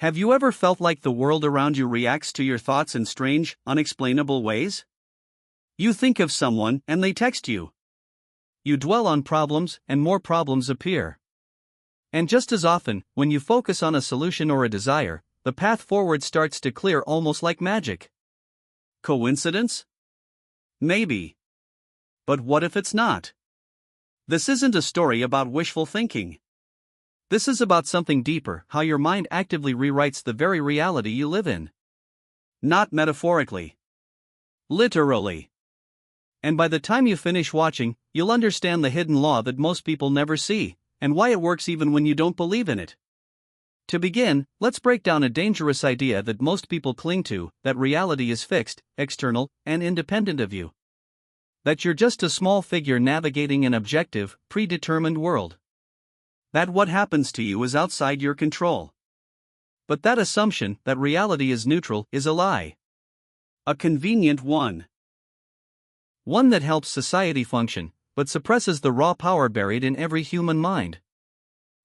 Have you ever felt like the world around you reacts to your thoughts in strange, unexplainable ways? You think of someone and they text you. You dwell on problems and more problems appear. And just as often, when you focus on a solution or a desire, the path forward starts to clear almost like magic. Coincidence? Maybe. But what if it's not? This isn't a story about wishful thinking. This is about something deeper, how your mind actively rewrites the very reality you live in. Not metaphorically. Literally. And by the time you finish watching, you'll understand the hidden law that most people never see, and why it works even when you don't believe in it. To begin, let's break down a dangerous idea that most people cling to, that reality is fixed, external, and independent of you. That you're just a small figure navigating an objective, predetermined world. That what happens to you is outside your control. But that assumption, that reality is neutral, is a lie. A convenient one. One that helps society function, but suppresses the raw power buried in every human mind.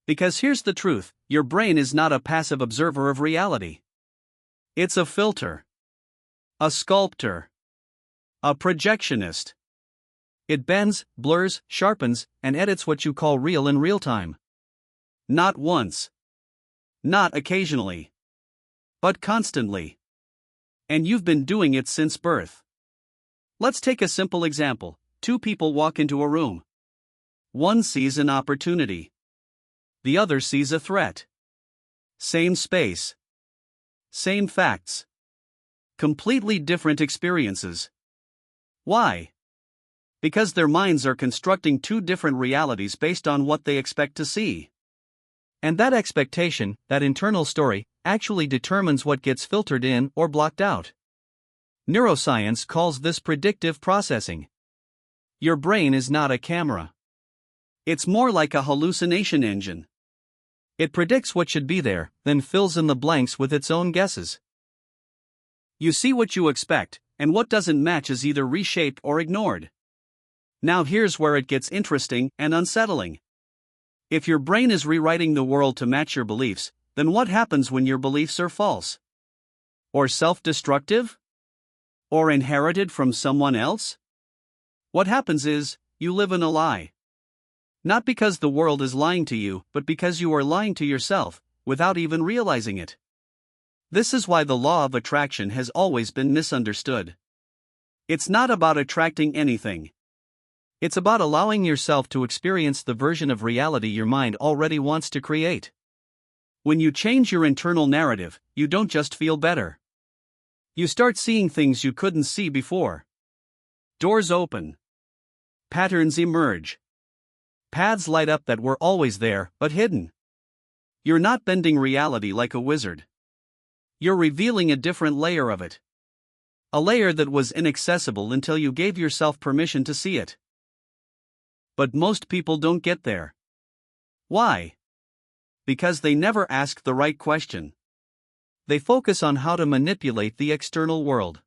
Because here's the truth, your brain is not a passive observer of reality. It's a filter. A sculptor. A projectionist. It bends, blurs, sharpens, and edits what you call real in real time. Not once. Not occasionally. But constantly. And you've been doing it since birth. Let's take a simple example. Two people walk into a room. One sees an opportunity. The other sees a threat. Same space. Same facts. Completely different experiences. Why? Because their minds are constructing two different realities based on what they expect to see. And that expectation, that internal story, actually determines what gets filtered in or blocked out. Neuroscience calls this predictive processing. Your brain is not a camera. It's more like a hallucination engine. It predicts what should be there, then fills in the blanks with its own guesses. You see what you expect, and what doesn't match is either reshaped or ignored. Now here's where it gets interesting and unsettling. If your brain is rewriting the world to match your beliefs, then what happens when your beliefs are false? Or self-destructive? Or inherited from someone else? What happens is, you live in a lie. Not because the world is lying to you, but because you are lying to yourself, without even realizing it. This is why the law of attraction has always been misunderstood. It's not about attracting anything. It's about allowing yourself to experience the version of reality your mind already wants to create. When you change your internal narrative, you don't just feel better. You start seeing things you couldn't see before. Doors open. Patterns emerge. Paths light up that were always there, but hidden. You're not bending reality like a wizard. You're revealing a different layer of it. A layer that was inaccessible until you gave yourself permission to see it. But most people don't get there. Why? Because they never ask the right question. They focus on how to manipulate the external world.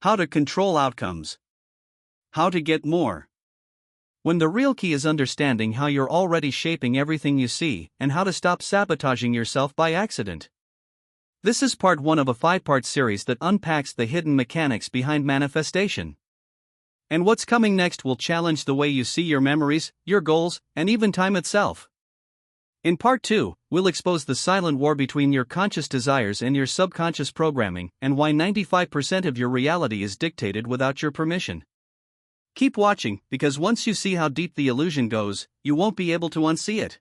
How to control outcomes. How to get more. When the real key is understanding how you're already shaping everything you see, and how to stop sabotaging yourself by accident. This is part 1 of a 5-part series that unpacks the hidden mechanics behind manifestation. And what's coming next will challenge the way you see your memories, your goals, and even time itself. In part 2, we'll expose the silent war between your conscious desires and your subconscious programming, and why 95% of your reality is dictated without your permission. Keep watching, because once you see how deep the illusion goes, you won't be able to unsee it.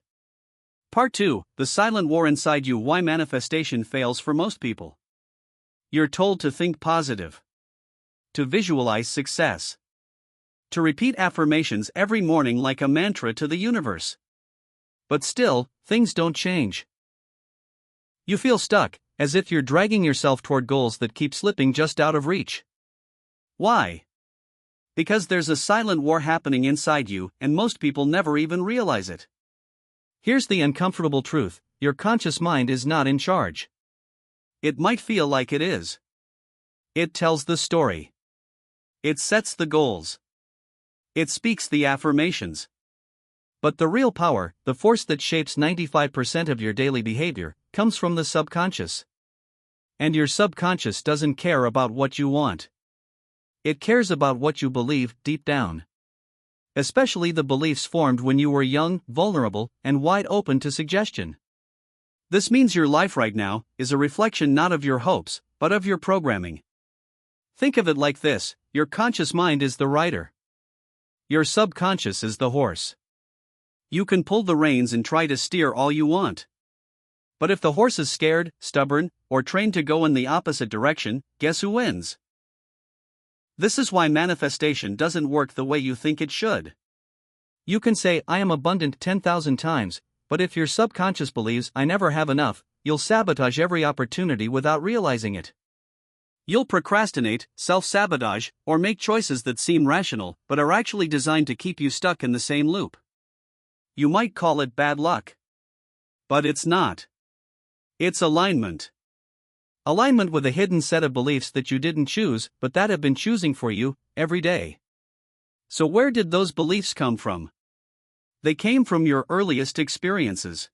Part 2, the silent war inside you, why manifestation fails for most people. You're told to think positive. To visualize success. To repeat affirmations every morning like a mantra to the universe. But still, things don't change. You feel stuck, as if you're dragging yourself toward goals that keep slipping just out of reach. Why? Because there's a silent war happening inside you, and most people never even realize it. Here's the uncomfortable truth: your conscious mind is not in charge. It might feel like it is. It tells the story. It sets the goals. It speaks the affirmations. But the real power, the force that shapes 95% of your daily behavior, comes from the subconscious. And your subconscious doesn't care about what you want. It cares about what you believe deep down. Especially the beliefs formed when you were young, vulnerable, and wide open to suggestion. This means your life right now is a reflection not of your hopes, but of your programming. Think of it like this: your conscious mind is the rider. Your subconscious is the horse. You can pull the reins and try to steer all you want. But if the horse is scared, stubborn, or trained to go in the opposite direction, guess who wins? This is why manifestation doesn't work the way you think it should. You can say, "I am abundant" 10,000 times, but if your subconscious believes, "I never have enough," you'll sabotage every opportunity without realizing it. You'll procrastinate, self-sabotage, or make choices that seem rational but are actually designed to keep you stuck in the same loop. You might call it bad luck. But it's not. It's alignment. Alignment with a hidden set of beliefs that you didn't choose, but that have been choosing for you, every day. So where did those beliefs come from? They came from your earliest experiences.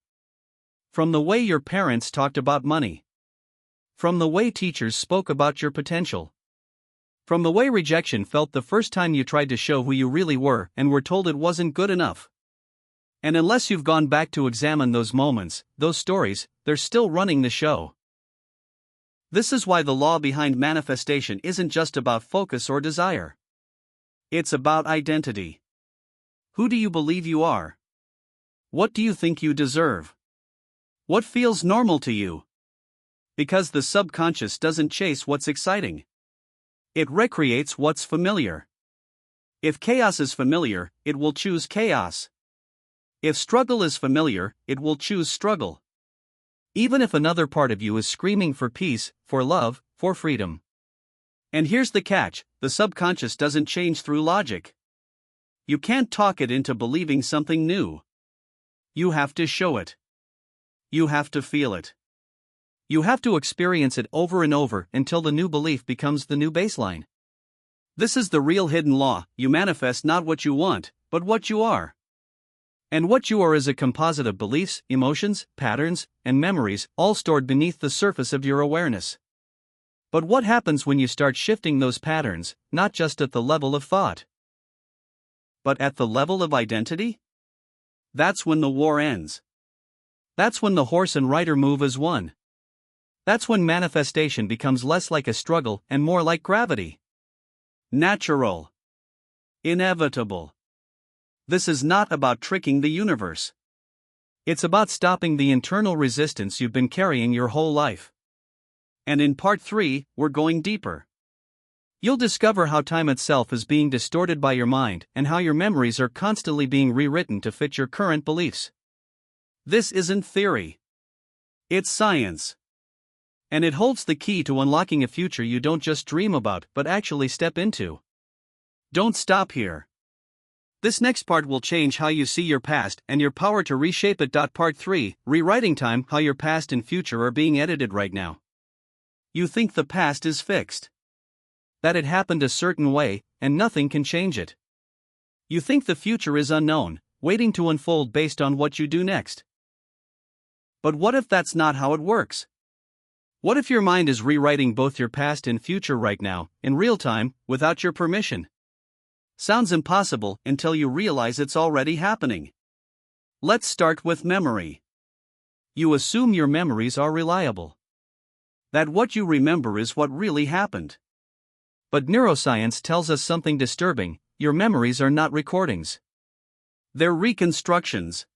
From the way your parents talked about money. From the way teachers spoke about your potential. From the way rejection felt the first time you tried to show who you really were and were told it wasn't good enough. And unless you've gone back to examine those moments, those stories, they're still running the show. This is why the law behind manifestation isn't just about focus or desire. It's about identity. Who do you believe you are? What do you think you deserve? What feels normal to you? Because the subconscious doesn't chase what's exciting. It recreates what's familiar. If chaos is familiar, it will choose chaos. If struggle is familiar, it will choose struggle. Even if another part of you is screaming for peace, for love, for freedom. And here's the catch: the subconscious doesn't change through logic. You can't talk it into believing something new. You have to show it. You have to feel it. You have to experience it over and over until the new belief becomes the new baseline. This is the real hidden law: you manifest not what you want, but what you are. And what you are is a composite of beliefs, emotions, patterns, and memories, all stored beneath the surface of your awareness. But what happens when you start shifting those patterns, not just at the level of thought, but at the level of identity? That's when the war ends. That's when the horse and rider move as one. That's when manifestation becomes less like a struggle and more like gravity. Natural. Inevitable. This is not about tricking the universe. It's about stopping the internal resistance you've been carrying your whole life. And in part 3, we're going deeper. You'll discover how time itself is being distorted by your mind and how your memories are constantly being rewritten to fit your current beliefs. This isn't theory. It's science. And it holds the key to unlocking a future you don't just dream about but actually step into. Don't stop here. This next part will change how you see your past and your power to reshape it. Part 3, Rewriting Time: How Your Past and Future Are Being Edited Right Now. You think the past is fixed. That it happened a certain way, and nothing can change it. You think the future is unknown, waiting to unfold based on what you do next. But what if that's not how it works? What if your mind is rewriting both your past and future right now, in real time, without your permission? Sounds impossible until you realize it's already happening. Let's start with memory. You assume your memories are reliable. That what you remember is what really happened. But neuroscience tells us something disturbing: your memories are not recordings. They're reconstructions.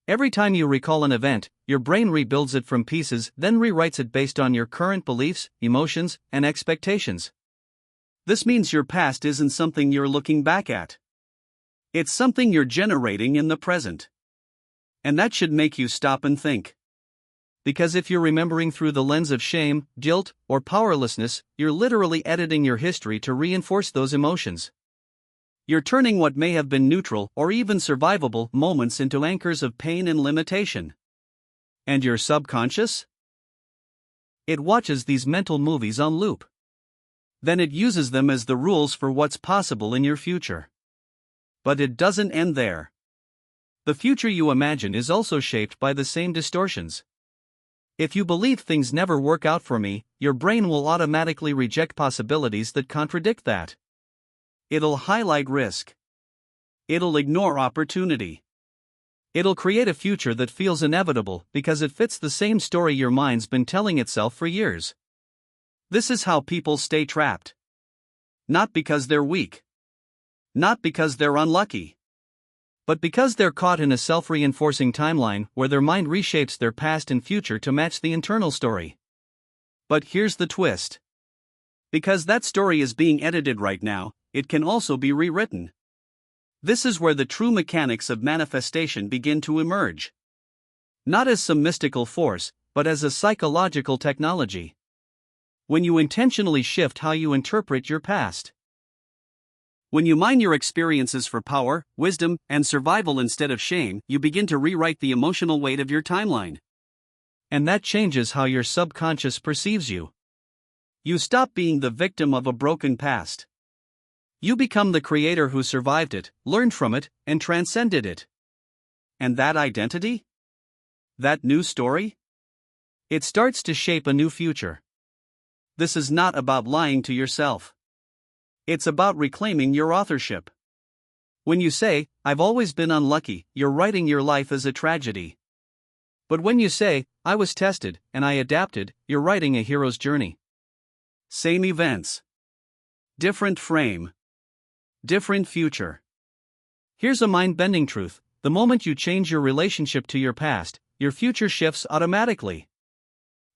Every time you recall an event, your brain rebuilds it from pieces, then rewrites it based on your current beliefs, emotions, and expectations. This means your past isn't something you're looking back at. It's something you're generating in the present. And that should make you stop and think. Because if you're remembering through the lens of shame, guilt, or powerlessness, you're literally editing your history to reinforce those emotions. You're turning what may have been neutral or even survivable moments into anchors of pain and limitation. And your subconscious? It watches these mental movies on loop. Then it uses them as the rules for what's possible in your future. But it doesn't end there. The future you imagine is also shaped by the same distortions. If you believe things never work out for me, your brain will automatically reject possibilities that contradict that. It'll highlight risk. It'll ignore opportunity. It'll create a future that feels inevitable because it fits the same story your mind's been telling itself for years. This is how people stay trapped. Not because they're weak. Not because they're unlucky. But because they're caught in a self-reinforcing timeline where their mind reshapes their past and future to match the internal story. But here's the twist. Because that story is being edited right now, it can also be rewritten. This is where the true mechanics of manifestation begin to emerge. Not as some mystical force, but as a psychological technology. When you intentionally shift how you interpret your past. When you mine your experiences for power, wisdom, and survival instead of shame, you begin to rewrite the emotional weight of your timeline. And that changes how your subconscious perceives you. You stop being the victim of a broken past. You become the creator who survived it, learned from it, and transcended it. And that identity? That new story? It starts to shape a new future. This is not about lying to yourself. It's about reclaiming your authorship. When you say, "I've always been unlucky," you're writing your life as a tragedy. But when you say, "I was tested, and I adapted," you're writing a hero's journey. Same events. Different frame. Different future. Here's a mind-bending truth. The moment you change your relationship to your past, your future shifts automatically.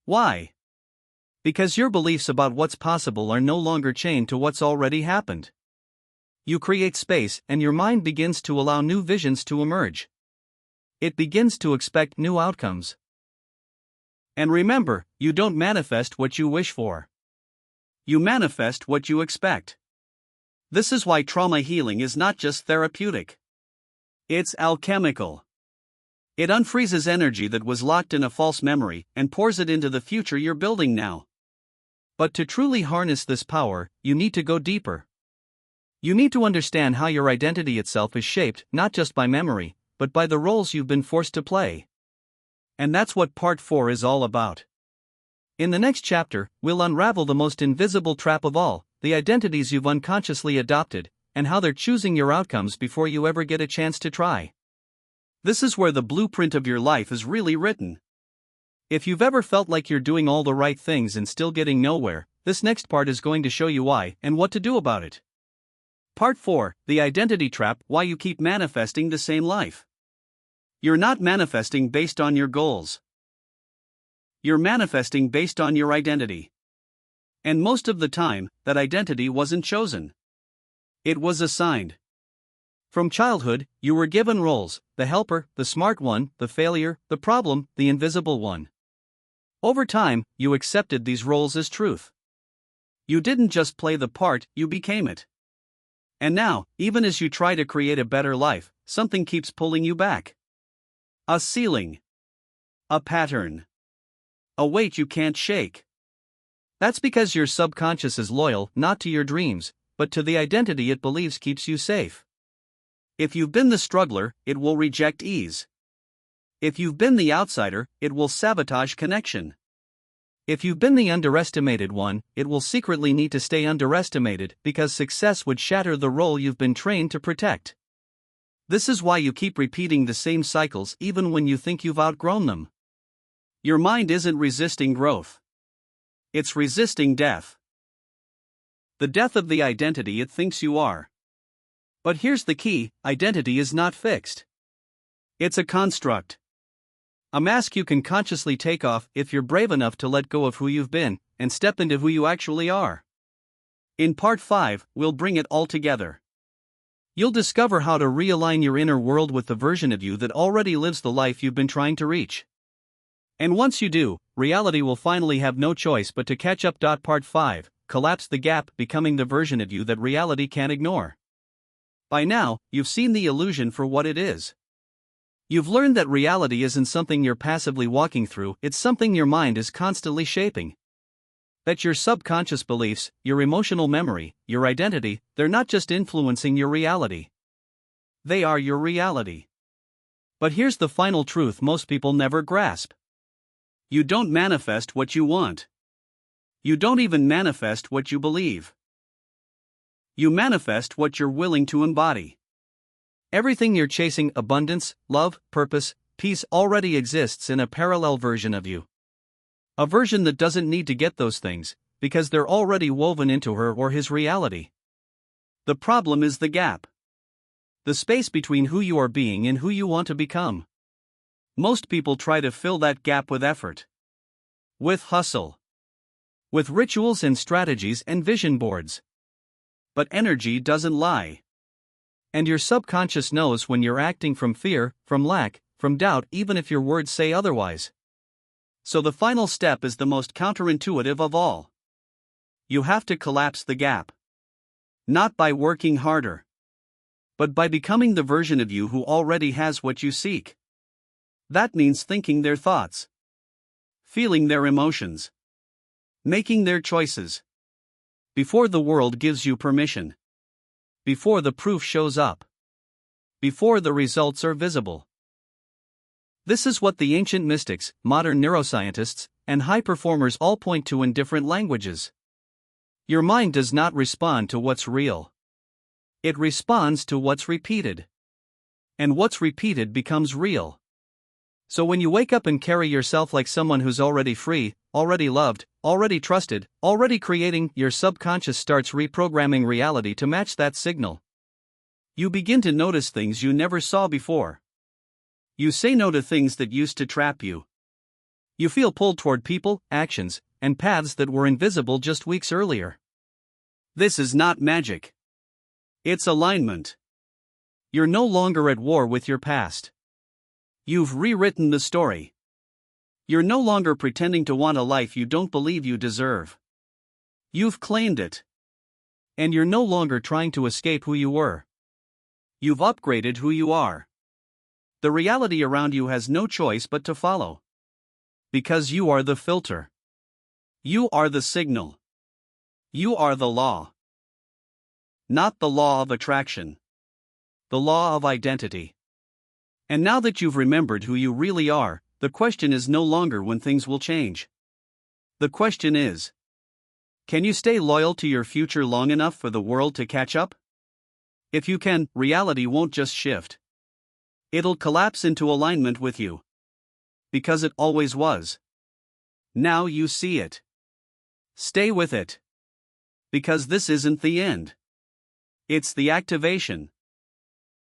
Why? Because your beliefs about what's possible are no longer chained to what's already happened. You create space, and your mind begins to allow new visions to emerge. It begins to expect new outcomes. And remember, you don't manifest what you wish for. You manifest what you expect. This is why trauma healing is not just therapeutic. It's alchemical. It unfreezes energy that was locked in a false memory and pours it into the future you're building now. But to truly harness this power, you need to go deeper. You need to understand how your identity itself is shaped not just by memory, but by the roles you've been forced to play. And that's what Part 4 is all about. In the next chapter, we'll unravel the most invisible trap of all, the identities you've unconsciously adopted, and how they're choosing your outcomes before you ever get a chance to try. This is where the blueprint of your life is really written. If you've ever felt like you're doing all the right things and still getting nowhere, this next part is going to show you why and what to do about it. Part 4, The Identity Trap: Why You Keep Manifesting the Same Life. You're not manifesting based on your goals. You're manifesting based on your identity. And most of the time, that identity wasn't chosen. It was assigned. From childhood, you were given roles: the helper, the smart one, the failure, the problem, the invisible one. Over time, you accepted these roles as truth. You didn't just play the part, you became it. And now, even as you try to create a better life, something keeps pulling you back. A ceiling. A pattern. A weight you can't shake. That's because your subconscious is loyal not to your dreams, but to the identity it believes keeps you safe. If you've been the struggler, it will reject ease. If you've been the outsider, it will sabotage connection. If you've been the underestimated one, it will secretly need to stay underestimated because success would shatter the role you've been trained to protect. This is why you keep repeating the same cycles even when you think you've outgrown them. Your mind isn't resisting growth. It's resisting death. The death of the identity it thinks you are. But here's the key: identity is not fixed. It's a construct. A mask you can consciously take off if you're brave enough to let go of who you've been and step into who you actually are. In Part 5, we'll bring it all together. You'll discover how to realign your inner world with the version of you that already lives the life you've been trying to reach. And once you do, reality will finally have no choice but to catch up. Part 5, Collapse the Gap: Becoming the Version of You That Reality Can't Ignore. By now, you've seen the illusion for what it is. You've learned that reality isn't something you're passively walking through, it's something your mind is constantly shaping. That your subconscious beliefs, your emotional memory, your identity, they're not just influencing your reality. They are your reality. But here's the final truth most people never grasp. You don't manifest what you want. You don't even manifest what you believe. You manifest what you're willing to embody. Everything you're chasing, abundance, love, purpose, peace, already exists in a parallel version of you. A version that doesn't need to get those things, because they're already woven into her or his reality. The problem is the gap. The space between who you are being and who you want to become. Most people try to fill that gap with effort. With hustle. With rituals and strategies and vision boards. But energy doesn't lie. And your subconscious knows when you're acting from fear, from lack, from doubt, even if your words say otherwise. So the final step is the most counterintuitive of all. You have to collapse the gap. Not by working harder, but by becoming the version of you who already has what you seek. That means thinking their thoughts, feeling their emotions, making their choices. Before the world gives you permission. Before the proof shows up. Before the results are visible. This is what the ancient mystics, modern neuroscientists, and high performers all point to in different languages. Your mind does not respond to what's real. It responds to what's repeated. And what's repeated becomes real. So when you wake up and carry yourself like someone who's already free, already loved, already trusted, already creating, your subconscious starts reprogramming reality to match that signal. You begin to notice things you never saw before. You say no to things that used to trap you. You feel pulled toward people, actions, and paths that were invisible just weeks earlier. This is not magic. It's alignment. You're no longer at war with your past. You've rewritten the story. You're no longer pretending to want a life you don't believe you deserve. You've claimed it. And you're no longer trying to escape who you were. You've upgraded who you are. The reality around you has no choice but to follow. Because you are the filter. You are the signal. You are the law. Not the law of attraction. The law of identity. And now that you've remembered who you really are, the question is no longer when things will change. The question is, can you stay loyal to your future long enough for the world to catch up? If you can, reality won't just shift. It'll collapse into alignment with you. Because it always was. Now you see it. Stay with it. Because this isn't the end. It's the activation.